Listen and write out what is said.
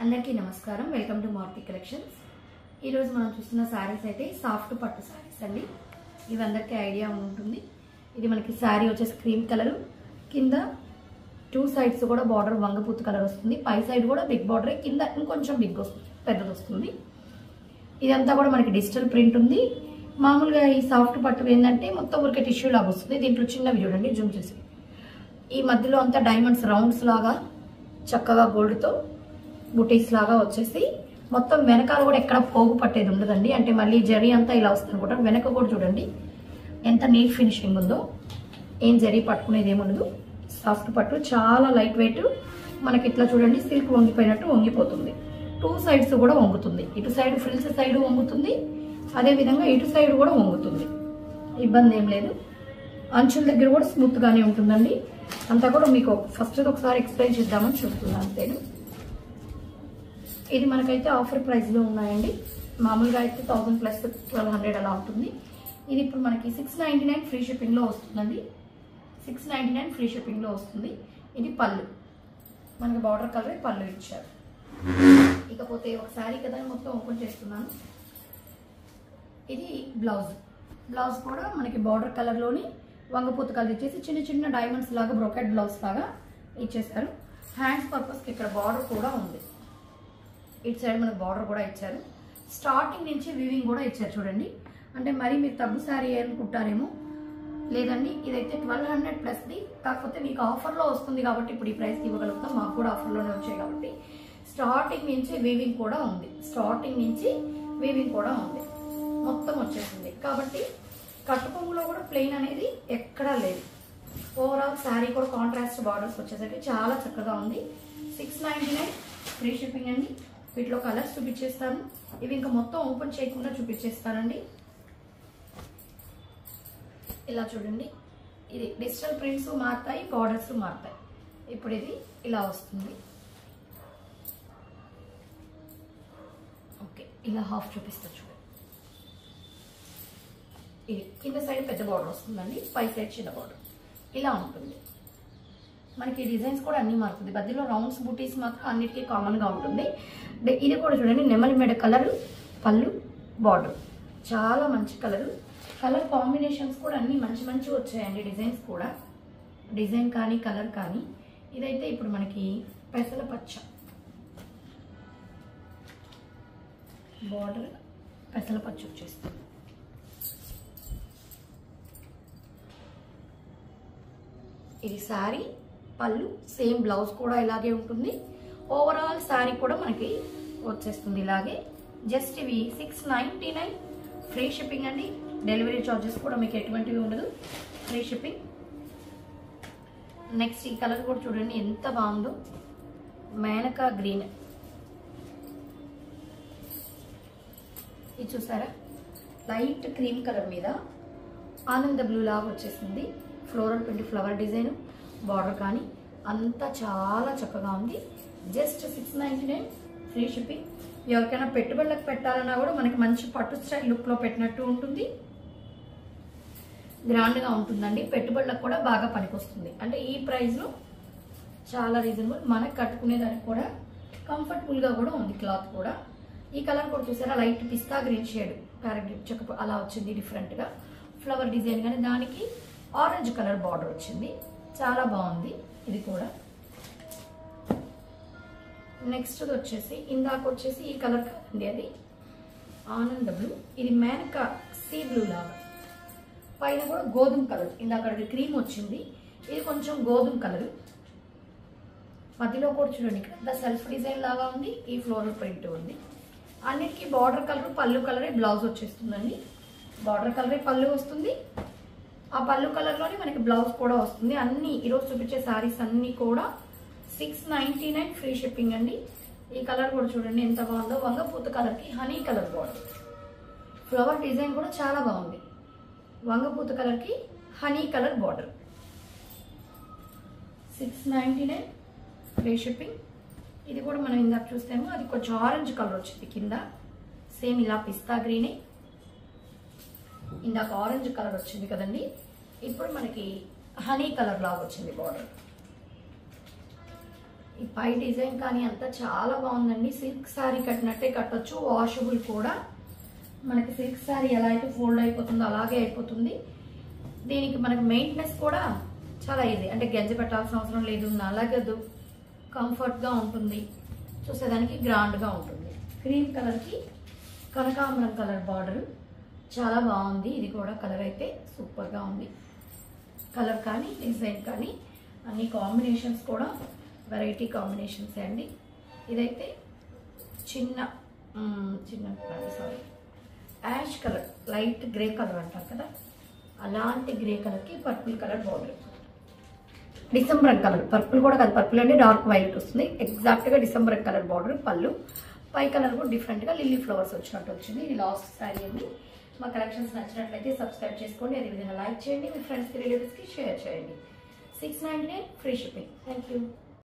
అందరికీ నమస్కారం. Welcome to Maruti collections. ఈ రోజు మనం చూస్తున్న సారీస్ అయితే సాఫ్ట్ పట్టు సారీస్ అండి. ఇవి అందరికీ ఐడియా ఉంటుంది. ఇది మనకి సారీ వచ్చేసి క్రీమ్ కలర్, కింద టూ సైడ్స్ కూడా బార్డర్ వంగపూత కలర్ వస్తుంది. పై సైడ్ కూడా బిగ్ బార్డర్, కింద ఇంకొంచెం బిగ్ వస్తుంది, పెద్దది వస్తుంది. ఇదంతా కూడా మనకి డిజిటల్ ప్రింట్ ఉంది. మామూలుగా ఈ సాఫ్ట్ పట్టు ఏంటంటే మొత్తం ఊరికే టిష్యూ లాగా వస్తుంది. దీంట్లో చిన్నవి చూడండి, జూమ్ చేసి ఈ మధ్యలో అంతా డైమండ్స్ రౌండ్స్ లాగా చక్కగా గోల్డ్తో బుటీస్ లాగా వచ్చేసి మొత్తం వెనకాల కూడా ఎక్కడ పోగు పట్టేది ఉండదండి. అంటే మళ్ళీ జరీ అంతా ఇలా వస్తుంది అనుకుంటారు. వెనక కూడా చూడండి ఎంత నీట్ ఫినిషింగ్ ఉందో. ఏం జరీ పట్టుకునేది ఏముండదు. సాఫ్ట్ పట్టు చాలా లైట్ వెయిట్. మనకి ఇట్లా చూడండి సిల్క్ వంగిపోయినట్టు వంగిపోతుంది. టూ సైడ్స్ కూడా వంగుతుంది. ఇటు సైడ్ ఫ్రిల్స్ సైడ్ వంగుతుంది, అదేవిధంగా ఇటు సైడ్ కూడా వంగుతుంది. ఇబ్బంది ఏం లేదు. అంచుల దగ్గర కూడా స్మూత్ గానే ఉంటుందండి. అంతా కూడా మీకు ఫస్ట్ ఒకసారి ఎక్స్ప్లెయిన్ చేద్దామని చూస్తున్నాను అంతే. ఇది మనకైతే ఆఫర్ ప్రైస్ లో ఉన్నాయండి. మామూలుగా అయితే 1000 ప్లస్ 1200 అలా ఉంటుంది. ఇది ఇప్పుడు మనకి 699 ఫ్రీ షిప్పింగ్ లో వస్తుందండి. 699 ఫ్రీ షిప్పింగ్ లో వస్తుంది. ఇది పళ్ళు, మనకి బార్డర్ కలర్ పళ్ళు ఇచ్చారు. ఇకపోతే ఒక శారీ కదా మొత్తం ఓపెన్ చేస్తున్నాను. ఇది బ్లౌజ్. బ్లౌజ్ కూడా మనకి బార్డర్ కలర్ లోని వంగపూత కలర్ ఇచ్చేసి చిన్న చిన్న డైమండ్స్ లాగా బ్రోకెట్ బ్లౌజ్ లాగా ఇచ్చేసారు. హ్యాండ్స్ పర్పస్ కి ఇక్కడ బార్డర్ కూడా ఉంది. ఇటు సైడ్ మనకు బార్డర్ కూడా ఇచ్చారు. స్టార్టింగ్ నుంచి వీవింగ్ కూడా ఇచ్చారు చూడండి. అంటే మరి మీరు తగ్గు శారీ అనుకుంటారేమో, లేదండి ఇదైతే 1200 ప్లస్ ది. కాకపోతే మీకు ఆఫర్లో వస్తుంది కాబట్టి ఇప్పుడు ఈ ప్రైస్కి ఇవ్వగలుగుతాం. మాకు కూడా ఆఫర్లోనే వచ్చాయి కాబట్టి స్టార్టింగ్ నుంచి వీవింగ్ కూడా ఉంది. స్టార్టింగ్ నుంచి వీవింగ్ కూడా ఉంది, మొత్తం వచ్చేసింది. కాబట్టి కట్టుకొంగులో కూడా ప్లెయిన్ అనేది ఎక్కడా లేదు. ఓవరాల్ శారీ కూడా కాంట్రాస్ట్ బార్డర్స్ వచ్చేసరికి చాలా చక్కగా ఉంది. 699 ఫ్రీ షిప్పింగ్ అండి. వీటిలో కలర్స్ చూపించేస్తాను. ఇవి ఇంకా మొత్తం ఓపెన్ చేయకుండా చూపించేస్తానండి. ఇలా చూడండి, ఇది డిజిటల్ ప్రింట్స్ మారుతాయి, బార్డర్స్ మారుతాయి. ఇప్పుడు ఇది ఇలా వస్తుంది. ఓకే, ఇలా హాఫ్ చూపిస్తా చూడండి. ఇది కింద సైడ్ పెద్ద బార్డర్ వస్తుందండి, పై సైడ్ చిన్న బార్డర్ ఇలా ఉంటుంది. మనకి డిజైన్స్ కూడా అన్ని మారుతుంది. మధ్యలో రౌండ్స్ బూటీస్ మాత్రం అన్నిటికీ కామన్ గా ఉంటుంది. ఇది కూడా చూడండి, నెమలి మెడ కలర్ పళ్ళు, బార్డర్ చాలా మంచి కలర్. కలర్ కాంబినేషన్స్ కూడా అన్ని మంచి మంచి వచ్చాయండి. డిజైన్స్ కూడా, డిజైన్ కానీ కలర్ కానీ. ఇదైతే ఇప్పుడు మనకి పెసల పచ్చ బార్డర్, పెసల పచ్చ వచ్చేస్తుంది. ఇది శారీ పళ్ళు, సేమ్ బ్లౌజ్ కూడా ఇలాగే ఉంటుంది. ఓవరాల్ శారీ కూడా మనకి వచ్చేస్తుంది ఇలాగే. జస్ట్ ఇవి 699 ఫ్రీ షిప్పింగ్ అండి. డెలివరీ చార్జెస్ కూడా మీకు ఎటువంటివి ఉండదు, ఫ్రీ షిప్పింగ్. నెక్స్ట్ ఈ కలర్ కూడా చూడండి ఎంత బాగుందో, మేనకా గ్రీన్. ఇది చూసారా, లైట్ క్రీమ్ కలర్ మీద ఆనంద బ్లూ లాగా వచ్చేసింది. Floral print flower design, border కానీ అంతా చాలా చక్కగా ఉంది. Just 699 free shipping. ఎవరికైనా పెట్టుబడులకు పెట్టాలన్నా కూడా మనకి మంచి పట్టు స్టైల్ లుక్ లో పెట్టినట్టు ఉంటుంది. గ్రాండ్ గా ఉంటుందండి. పెట్టుబడులకు కూడా బాగా పనికొస్తుంది. అంటే ఈ ప్రైస్ లో చాలా రీజనబుల్. మనకు కట్టుకునేదానికి కూడా కంఫర్టబుల్ గా కూడా ఉంది. క్లాత్ కూడా ఈ కలర్ కూడా చూసారా, లైట్ పిస్తా గ్రీన్ షేడ్ ప్యారెట్ చెక్క అలా వచ్చింది. డిఫరెంట్ గా ఫ్లవర్ డిజైన్ కానీ దానికి ఆరెంజ్ కలర్ బార్డర్ వచ్చింది. చాలా బాగుంది ఇది కూడా. నెక్స్ట్ వచ్చేసి ఇందాక వచ్చేసి ఈ కలర్ కాదండి, అది ఆనంద బ్లూ. ఇది మేనకా సీ బ్లూ లాగా, పైన కూడా గోధుమ కలర్. ఇందాక క్రీమ్ వచ్చింది, ఇది కొంచెం గోధుమ కలర్. మధ్యలో కూడా చూడండి ఇక్కడ సెల్ఫ్ డిజైన్ లాగా ఉంది. ఈ ఫ్లోరల్ ప్రింట్ ఉంది. అన్నిటికీ బార్డర్ కలర్ పళ్ళు కలరే బ్లౌజ్ వచ్చేస్తుందండి. బార్డర్ కలరే పళ్ళు వస్తుంది. ఆ పళ్ళు కలర్ లోనే మనకి బ్లౌజ్ కూడా వస్తుంది. అన్ని ఈరోజు చూపించే శారీస్ అన్ని కూడా 699 ఫ్రీ షిప్పింగ్ అండి. ఈ కలర్ కూడా చూడండి ఎంత బాగుందో, వంగపూత కలర్ కి honey colour border. Flower design కూడా చాలా బాగుంది. వంగపూత కలర్ కి honey colour border. 699 free shipping. ఇది కూడా మనం ఇందాక చూస్తాము, అది కొంచెం ఆరెంజ్ కలర్ వచ్చింది కింద. సేమ్ ఇలా పిస్తా గ్రీనే. ఇందాక ఆరెంజ్ కలర్ వచ్చింది కదండి, ఇప్పుడు మనకి హనీ కలర్ లాగా వచ్చింది బార్డర్. ఈ పై డిజైన్ కానీ అంతా చాలా బాగుందండి. సిల్క్ శారీ కట్టినట్టే కట్టొచ్చు, వాషబుల్ కూడా. మనకి సిల్క్ శారీ ఎలా అయితే ఫోల్డ్ అయిపోతుందో అలాగే అయిపోతుంది. దీనికి మనకి మెయింటెనెన్స్ కూడా చాలా ఈజీ, అంటే గెంజ పెట్టాల్సిన అవసరం లేదు, నలగదు, కంఫర్ట్గా ఉంటుంది, చూసేదానికి గ్రాండ్గా ఉంటుంది. క్రీమ్ కలర్కి కనకాంబరం కలర్ బార్డర్ చాలా బాగుంది. ఇది కూడా కలర్ అయితే సూపర్గా ఉంది. కలర్ కానీ డిజైన్ కానీ అన్ని కాంబినేషన్స్ కూడా వెరైటీ కాంబినేషన్స్ అండి. ఇదైతే చిన్న sorry ash colour, light grey colour అంటారు కదా, అలాంటి గ్రే కలర్కి purple colour border. December colour, purple కూడా కాదు, పర్పుల్ అంటే డార్క్ వైలెట్ వస్తుంది. ఎగ్జాక్ట్గా డిసెంబర్ కలర్ బార్డర్. పళ్ళు పై కలర్ కూడా డిఫరెంట్గా లిల్లీ ఫ్లవర్స్ వచ్చినట్టు వచ్చింది. ఇది లాస్ట్ శారీ అండి. మా కలెక్షన్స్ నచ్చినట్లయితే సబ్స్క్రైబ్ చేసుకోండి, అదేవిధంగా లైక్ చేయండి, మీ ఫ్రెండ్స్కి రిలేటివ్స్కి షేర్ చేయండి. 699 ఫ్రీ షిప్పింగ్. Thank you.